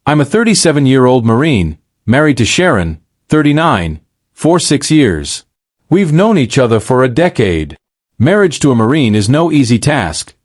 I'm a 37-year-old Marine, married to Sharon, 39, for 6 years. We've known each other for a decade. Marriage to a Marine is no easy task.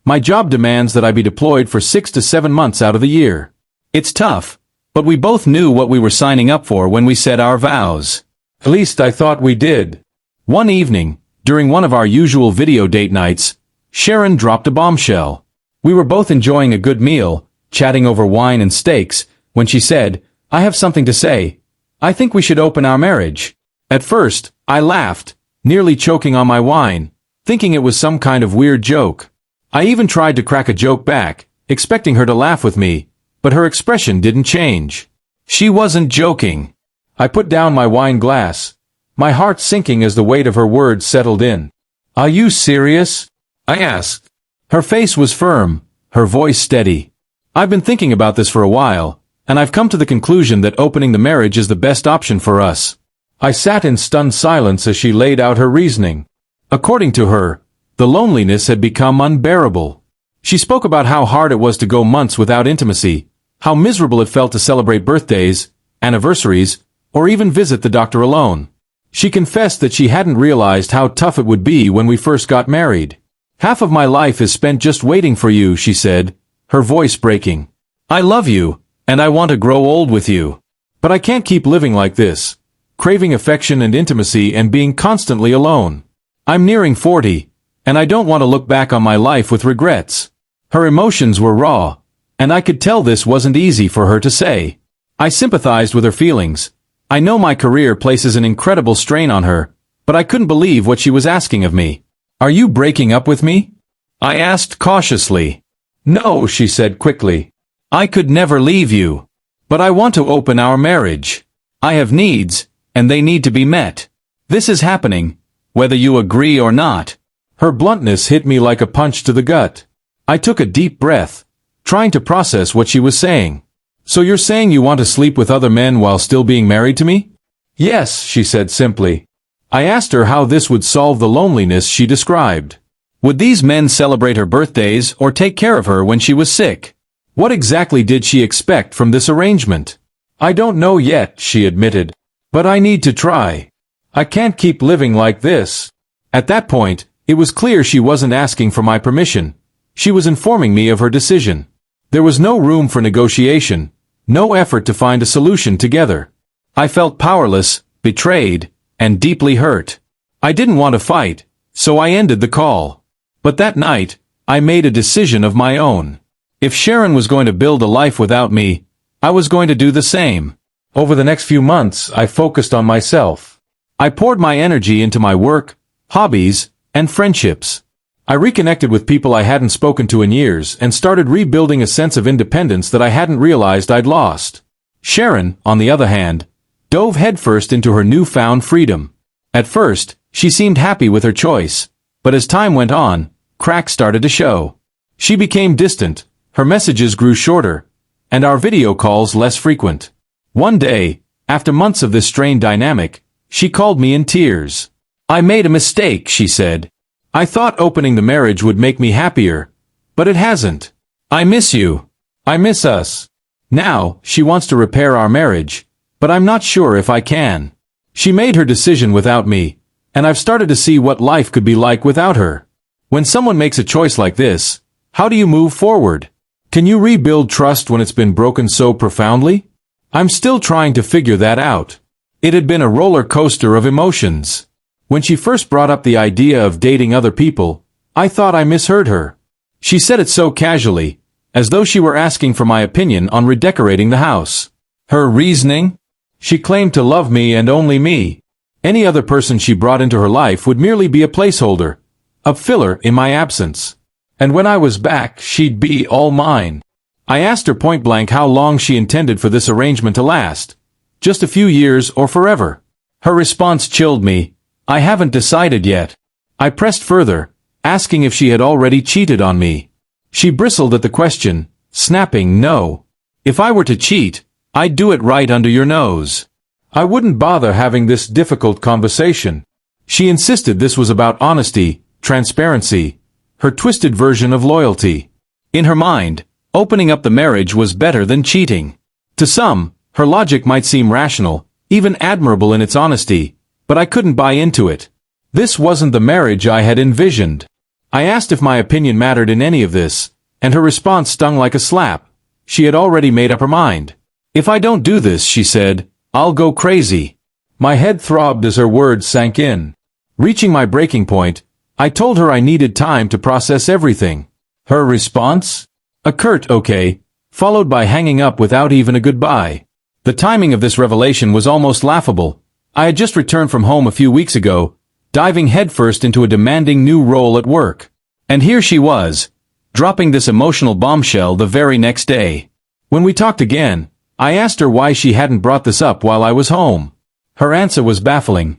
My job demands that I be deployed for 6 to 7 months out of the year. It's tough, but we both knew what we were signing up for when we said our vows. At least I thought we did. One evening, during one of our usual video date nights, Sharon dropped a bombshell. We were both enjoying a good meal, chatting over wine and steaks, when she said, "I have something to say. I think we should open our marriage." At first, I laughed, nearly choking on my wine, thinking it was some kind of weird joke. I even tried to crack a joke back, expecting her to laugh with me, but her expression didn't change. She wasn't joking. I put down my wine glass, my heart sinking as the weight of her words settled in. "Are you serious?" I asked. Her face was firm, her voice steady. "I've been thinking about this for a while, and I've come to the conclusion that opening the marriage is the best option for us." I sat in stunned silence as she laid out her reasoning. According to her, the loneliness had become unbearable. She spoke about how hard it was to go months without intimacy, how miserable it felt to celebrate birthdays, anniversaries, or even visit the doctor alone. She confessed that she hadn't realized how tough it would be when we first got married. "Half of my life is spent just waiting for you," she said, her voice breaking. "I love you, and I want to grow old with you. But I can't keep living like this, craving affection and intimacy and being constantly alone. I'm nearing 40, and I don't want to look back on my life with regrets." Her emotions were raw, and I could tell this wasn't easy for her to say. I sympathized with her feelings. I know my career places an incredible strain on her, but I couldn't believe what she was asking of me. "Are you breaking up with me?" I asked cautiously. "No," she said quickly. "I could never leave you. But I want to open our marriage. I have needs, and they need to be met. This is happening, whether you agree or not." Her bluntness hit me like a punch to the gut. I took a deep breath, trying to process what she was saying. "So you're saying you want to sleep with other men while still being married to me?" "Yes," she said simply. I asked her how this would solve the loneliness she described. Would these men celebrate her birthdays or take care of her when she was sick? What exactly did she expect from this arrangement? "I don't know yet," she admitted. "But I need to try. I can't keep living like this." At that point, it was clear she wasn't asking for my permission. She was informing me of her decision. There was no room for negotiation, no effort to find a solution together. I felt powerless, betrayed, and deeply hurt. I didn't want to fight, so I ended the call. But that night, I made a decision of my own. If Sharon was going to build a life without me, I was going to do the same. Over the next few months, I focused on myself. I poured my energy into my work, hobbies, and friendships. I reconnected with people I hadn't spoken to in years and started rebuilding a sense of independence that I hadn't realized I'd lost. Sharon, on the other hand, dove headfirst into her newfound freedom. At first, she seemed happy with her choice, but as time went on, cracks started to show. She became distant, her messages grew shorter, and our video calls less frequent. One day, after months of this strained dynamic, she called me in tears. "I made a mistake," she said. "I thought opening the marriage would make me happier, but it hasn't. I miss you. I miss us." Now, she wants to repair our marriage, but I'm not sure if I can. She made her decision without me, and I've started to see what life could be like without her. When someone makes a choice like this, how do you move forward? Can you rebuild trust when it's been broken so profoundly? I'm still trying to figure that out. It had been a roller coaster of emotions. When she first brought up the idea of dating other people, I thought I misheard her. She said it so casually, as though she were asking for my opinion on redecorating the house. Her reasoning? She claimed to love me and only me. Any other person she brought into her life would merely be a placeholder, a filler in my absence. And when I was back, she'd be all mine. I asked her point blank how long she intended for this arrangement to last. Just a few years or forever. Her response chilled me. "I haven't decided yet." I pressed further, asking if she had already cheated on me. She bristled at the question, snapping no. "If I were to cheat, I'd do it right under your nose. I wouldn't bother having this difficult conversation." She insisted this was about honesty, transparency, her twisted version of loyalty. In her mind, opening up the marriage was better than cheating. To some, her logic might seem rational, even admirable in its honesty, but I couldn't buy into it. This wasn't the marriage I had envisioned. I asked if my opinion mattered in any of this, and her response stung like a slap. She had already made up her mind. "If I don't do this," she said, "I'll go crazy." My head throbbed as her words sank in. Reaching my breaking point, I told her I needed time to process everything. Her response? A curt "okay," followed by hanging up without even a goodbye. The timing of this revelation was almost laughable. I had just returned from home a few weeks ago, diving headfirst into a demanding new role at work. And here she was, dropping this emotional bombshell the very next day. When we talked again, I asked her why she hadn't brought this up while I was home. Her answer was baffling.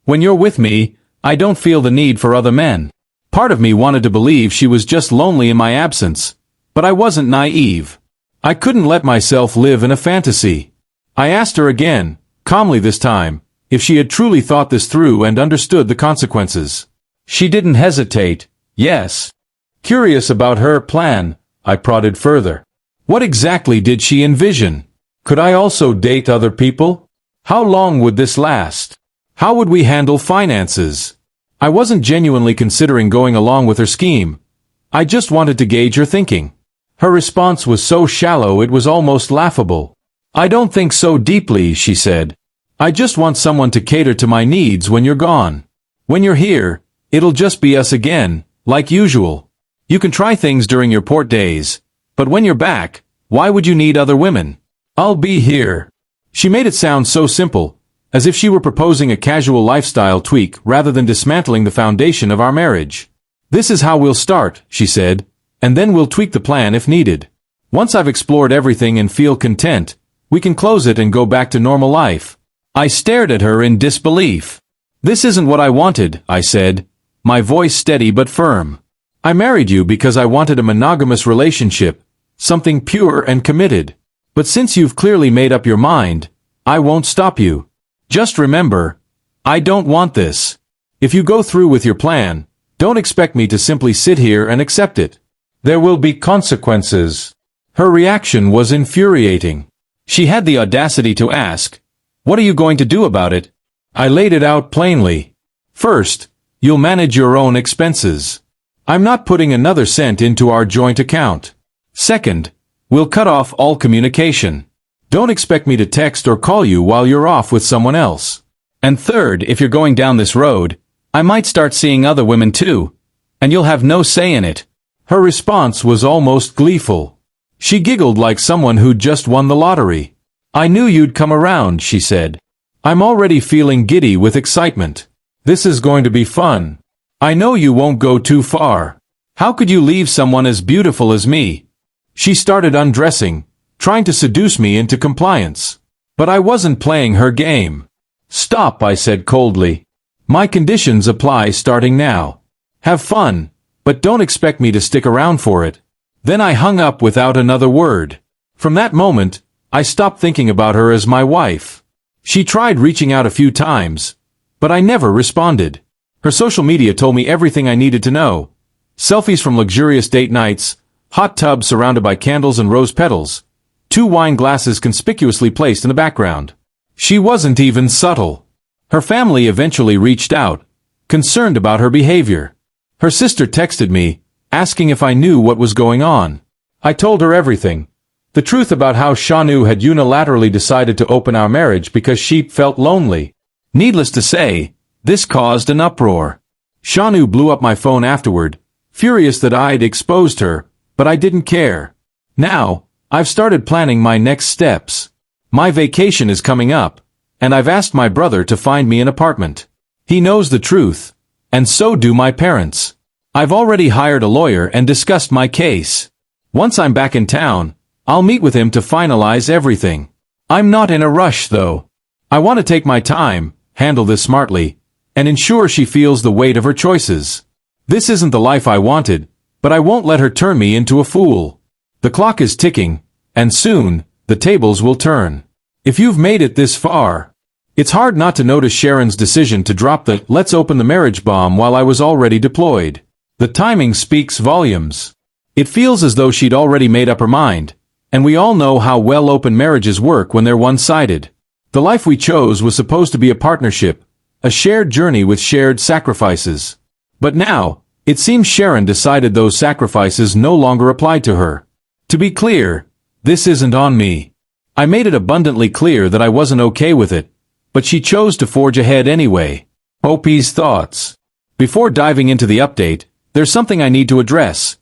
"When you're with me, I don't feel the need for other men." Part of me wanted to believe she was just lonely in my absence, but I wasn't naive. I couldn't let myself live in a fantasy. I asked her again, calmly this time, if she had truly thought this through and understood the consequences. She didn't hesitate. "Yes." Curious about her plan, I prodded further. What exactly did she envision? Could I also date other people? How long would this last? How would we handle finances? I wasn't genuinely considering going along with her scheme. I just wanted to gauge her thinking. Her response was so shallow it was almost laughable. "I don't think so deeply," she said. "I just want someone to cater to my needs when you're gone. When you're here, it'll just be us again, like usual. You can try things during your port days, but when you're back, why would you need other women? I'll be here." She made it sound so simple, as if she were proposing a casual lifestyle tweak rather than dismantling the foundation of our marriage. "This is how we'll start," she said, "and then we'll tweak the plan if needed. Once I've explored everything and feel content, we can close it and go back to normal life." I stared at her in disbelief. "This isn't what I wanted," I said, my voice steady but firm. "I married you because I wanted a monogamous relationship, something pure and committed. But since you've clearly made up your mind, I won't stop you. Just remember, I don't want this. If you go through with your plan, don't expect me to simply sit here and accept it. There will be consequences." Her reaction was infuriating. She had the audacity to ask, "What are you going to do about it?" I laid it out plainly. "First, you'll manage your own expenses. I'm not putting another cent into our joint account. Second, we'll cut off all communication. Don't expect me to text or call you while you're off with someone else. And third, if you're going down this road, I might start seeing other women too, and you'll have no say in it." Her response was almost gleeful. She giggled like someone who'd just won the lottery. "I knew you'd come around," she said. "I'm already feeling giddy with excitement. This is going to be fun. I know you won't go too far. How could you leave someone as beautiful as me?" She started undressing, trying to seduce me into compliance. But I wasn't playing her game. "Stop," I said coldly. "My conditions apply starting now. Have fun, but don't expect me to stick around for it." Then I hung up without another word. From that moment, I stopped thinking about her as my wife. She tried reaching out a few times, but I never responded. Her social media told me everything I needed to know. Selfies from luxurious date nights, hot tubs surrounded by candles and rose petals, 2 wine glasses conspicuously placed in the background. She wasn't even subtle. Her family eventually reached out, concerned about her behavior. Her sister texted me, asking if I knew what was going on. I told her everything. The truth about how Shanu had unilaterally decided to open our marriage because she felt lonely. Needless to say, this caused an uproar. Shanu blew up my phone afterward, furious that I'd exposed her, but I didn't care. Now, I've started planning my next steps. My vacation is coming up, and I've asked my brother to find me an apartment. He knows the truth, and so do my parents. I've already hired a lawyer and discussed my case. Once I'm back in town, I'll meet with him to finalize everything. I'm not in a rush, though. I want to take my time, handle this smartly, and ensure she feels the weight of her choices. This isn't the life I wanted, but I won't let her turn me into a fool. The clock is ticking, and soon, the tables will turn. If you've made it this far, it's hard not to notice Sharon's decision to drop the "let's open the marriage" bomb while I was already deployed. The timing speaks volumes. It feels as though she'd already made up her mind, And we all know how well open marriages work when they're one-sided. The life we chose was supposed to be a partnership, a shared journey with shared sacrifices. But now, it seems Sharon decided those sacrifices no longer applied to her. To be clear, this isn't on me. I made it abundantly clear that I wasn't okay with it, but she chose to forge ahead anyway. OP's thoughts. Before diving into the update, there's something I need to address.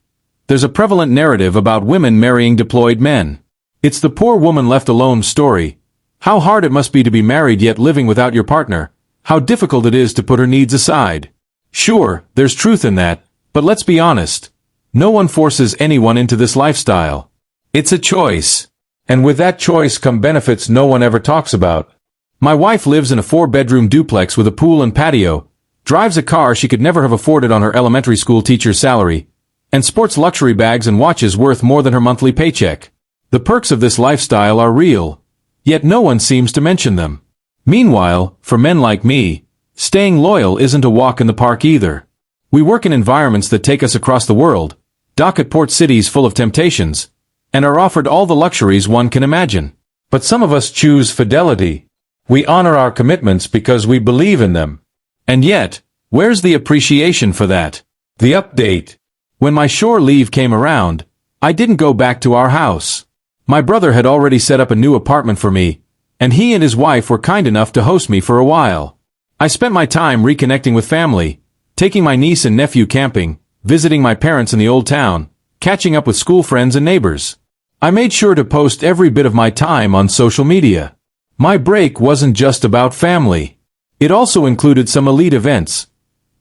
There's a prevalent narrative about women marrying deployed men. It's the poor woman left alone story. How hard it must be to be married yet living without your partner. How difficult it is to put her needs aside. Sure, there's truth in that, but let's be honest. No one forces anyone into this lifestyle. It's a choice. And with that choice come benefits no one ever talks about. My wife lives in a 4-bedroom duplex with a pool and patio, drives a car she could never have afforded on her elementary school teacher's salary, and sports luxury bags and watches worth more than her monthly paycheck. The perks of this lifestyle are real, yet no one seems to mention them. Meanwhile, for men like me, staying loyal isn't a walk in the park either. We work in environments that take us across the world, dock at port cities full of temptations, and are offered all the luxuries one can imagine. But some of us choose fidelity. We honor our commitments because we believe in them. And yet, where's the appreciation for that? The update. When my shore leave came around, I didn't go back to our house. My brother had already set up a new apartment for me, and he and his wife were kind enough to host me for a while. I spent my time reconnecting with family, taking my niece and nephew camping, visiting my parents in the old town, catching up with school friends and neighbors. I made sure to post every bit of my time on social media. My break wasn't just about family. It also included some elite events,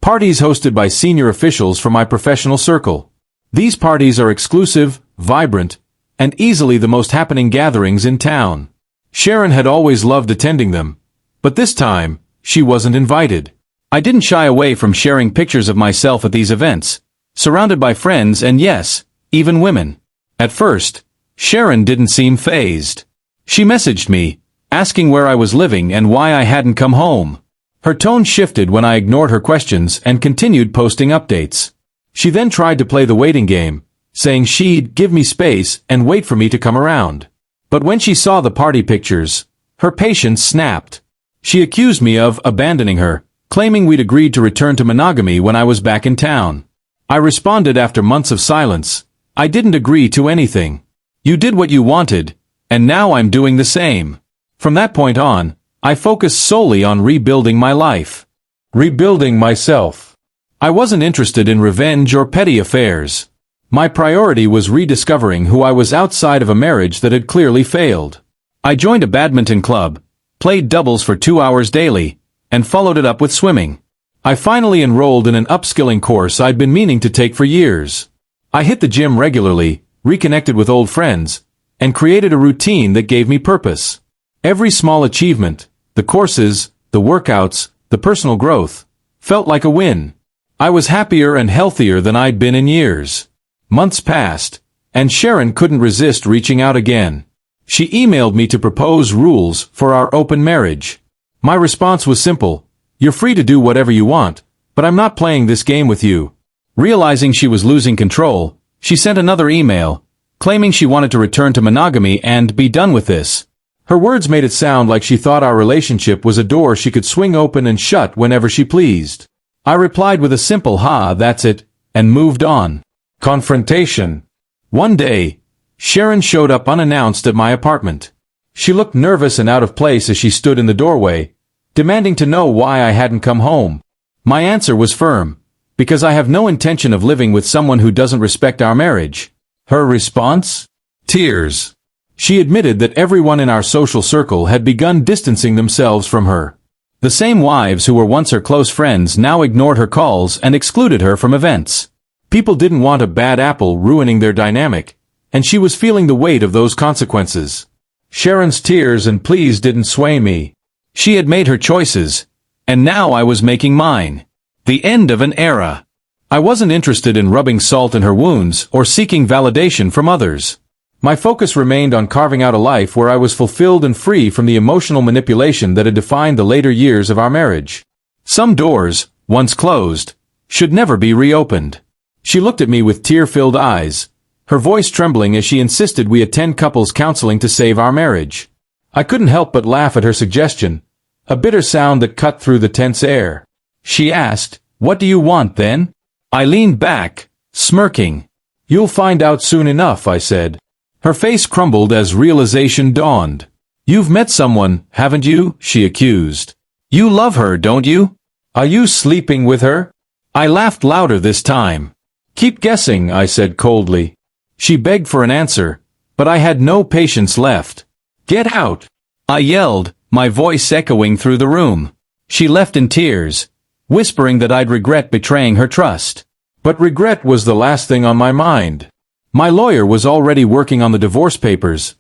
parties hosted by senior officials from my professional circle. These parties are exclusive, vibrant, and easily the most happening gatherings in town. Sharon had always loved attending them, but this time, she wasn't invited. I didn't shy away from sharing pictures of myself at these events, surrounded by friends and yes, even women. At first, Sharon didn't seem fazed. She messaged me, asking where I was living and why I hadn't come home. Her tone shifted when I ignored her questions and continued posting updates. She then tried to play the waiting game, saying she'd give me space and wait for me to come around. But when she saw the party pictures, her patience snapped. She accused me of abandoning her, claiming we'd agreed to return to monogamy when I was back in town. I responded after months of silence, I didn't agree to anything. You did what you wanted, and now I'm doing the same. From that point on, I focused solely on rebuilding my life. Rebuilding myself. I wasn't interested in revenge or petty affairs. My priority was rediscovering who I was outside of a marriage that had clearly failed. I joined a badminton club, played doubles for 2 hours daily, and followed it up with swimming. I finally enrolled in an upskilling course I'd been meaning to take for years. I hit the gym regularly, reconnected with old friends, and created a routine that gave me purpose. Every small achievement, the courses, the workouts, the personal growth, felt like a win. I was happier and healthier than I'd been in years. Months passed, and Sharon couldn't resist reaching out again. She emailed me to propose rules for our open marriage. My response was simple, you're free to do whatever you want, but I'm not playing this game with you. Realizing she was losing control, she sent another email, claiming she wanted to return to monogamy and be done with this. Her words made it sound like she thought our relationship was a door she could swing open and shut whenever she pleased. I replied with a simple that's it, and moved on. Confrontation. One day, Sharon showed up unannounced at my apartment. She looked nervous and out of place as she stood in the doorway, demanding to know why I hadn't come home. My answer was firm, because I have no intention of living with someone who doesn't respect our marriage. Her response? Tears. She admitted that everyone in our social circle had begun distancing themselves from her. The same wives who were once her close friends now ignored her calls and excluded her from events. People didn't want a bad apple ruining their dynamic, and she was feeling the weight of those consequences. Sharon's tears and pleas didn't sway me. She had made her choices, and now I was making mine. The end of an era. I wasn't interested in rubbing salt in her wounds or seeking validation from others. My focus remained on carving out a life where I was fulfilled and free from the emotional manipulation that had defined the later years of our marriage. Some doors, once closed, should never be reopened. She looked at me with tear-filled eyes, her voice trembling as she insisted we attend couples counseling to save our marriage. I couldn't help but laugh at her suggestion, a bitter sound that cut through the tense air. She asked, "What do you want, then?" I leaned back, smirking. "You'll find out soon enough," I said. Her face crumbled as realization dawned. "You've met someone, haven't you?" she accused. "You love her, don't you? Are you sleeping with her?" I laughed louder this time. "Keep guessing," I said coldly. She begged for an answer, but I had no patience left. "Get out!" I yelled, my voice echoing through the room. She left in tears, whispering that I'd regret betraying her trust. But regret was the last thing on my mind. My lawyer was already working on the divorce papers,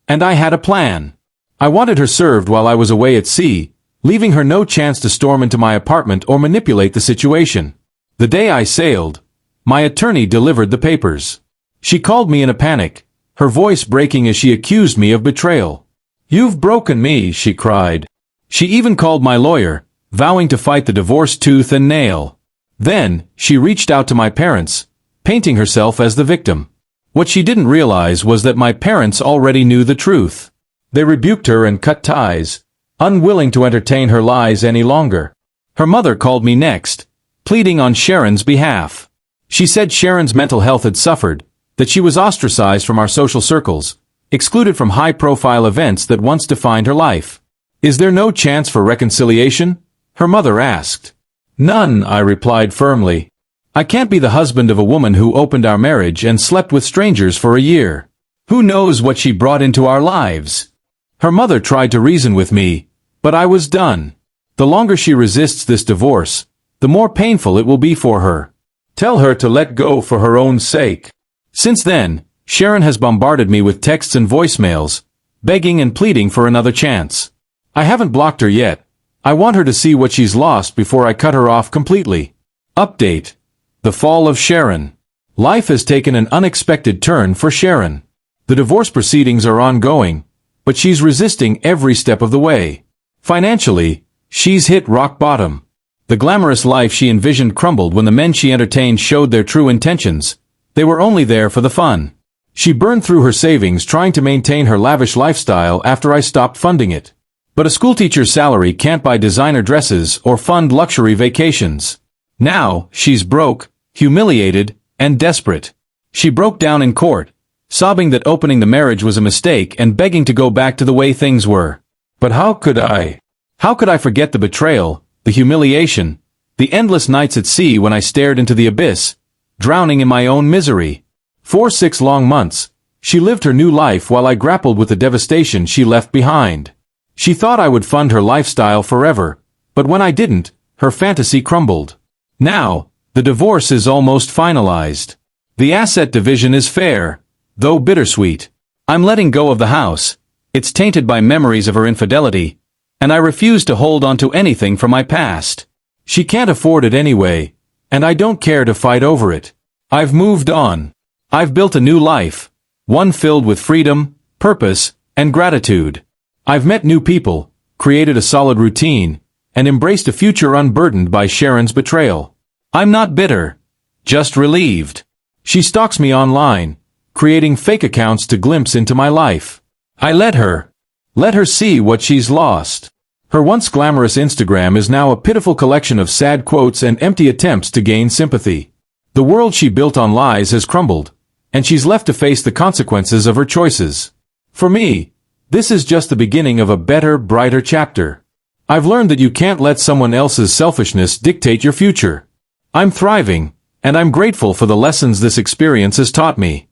and I had a plan. I wanted her served while I was away at sea, leaving her no chance to storm into my apartment or manipulate the situation. The day I sailed, my attorney delivered the papers. She called me in a panic, her voice breaking as she accused me of betrayal. "You've broken me," she cried. She even called my lawyer, vowing to fight the divorce tooth and nail. Then, she reached out to my parents, painting herself as the victim. What she didn't realize was that my parents already knew the truth. They rebuked her and cut ties, unwilling to entertain her lies any longer. Her mother called me next, pleading on Sharon's behalf. She said Sharon's mental health had suffered, that she was ostracized from our social circles, excluded from high-profile events that once defined her life. "Is there no chance for reconciliation?" her mother asked. "None," I replied firmly. "I can't be the husband of a woman who opened our marriage and slept with strangers for a year. Who knows what she brought into our lives?" Her mother tried to reason with me, but I was done. The longer she resists this divorce, the more painful it will be for her. Tell her to let go for her own sake. Since then, Sharon has bombarded me with texts and voicemails, begging and pleading for another chance. I haven't blocked her yet. I want her to see what she's lost before I cut her off completely. Update: the fall of Sharon. Life has taken an unexpected turn for Sharon. The divorce proceedings are ongoing, but she's resisting every step of the way. Financially, she's hit rock bottom. The glamorous life she envisioned crumbled when the men she entertained showed their true intentions. They were only there for the fun. She burned through her savings trying to maintain her lavish lifestyle after I stopped funding it. But a schoolteacher's salary can't buy designer dresses or fund luxury vacations. Now, she's broke, humiliated, and desperate. She broke down in court, sobbing that opening the marriage was a mistake and begging to go back to the way things were. But how could I? How could I forget the betrayal, the humiliation, the endless nights at sea when I stared into the abyss, drowning in my own misery? For 6 long months, she lived her new life while I grappled with the devastation she left behind. She thought I would fund her lifestyle forever, but when I didn't, her fantasy crumbled. Now, the divorce is almost finalized. The asset division is fair, though bittersweet. I'm letting go of the house. It's tainted by memories of her infidelity, and I refuse to hold on to anything from my past. She can't afford it anyway, and I don't care to fight over it. I've moved on. I've built a new life, one filled with freedom, purpose, and gratitude. I've met new people, created a solid routine, and embraced a future unburdened by Sharon's betrayal. I'm not bitter, just relieved. She stalks me online, creating fake accounts to glimpse into my life. I let her see what she's lost. Her once glamorous Instagram is now a pitiful collection of sad quotes and empty attempts to gain sympathy. The world she built on lies has crumbled, and she's left to face the consequences of her choices. For me, this is just the beginning of a better, brighter chapter. I've learned that you can't let someone else's selfishness dictate your future. I'm thriving, and I'm grateful for the lessons this experience has taught me.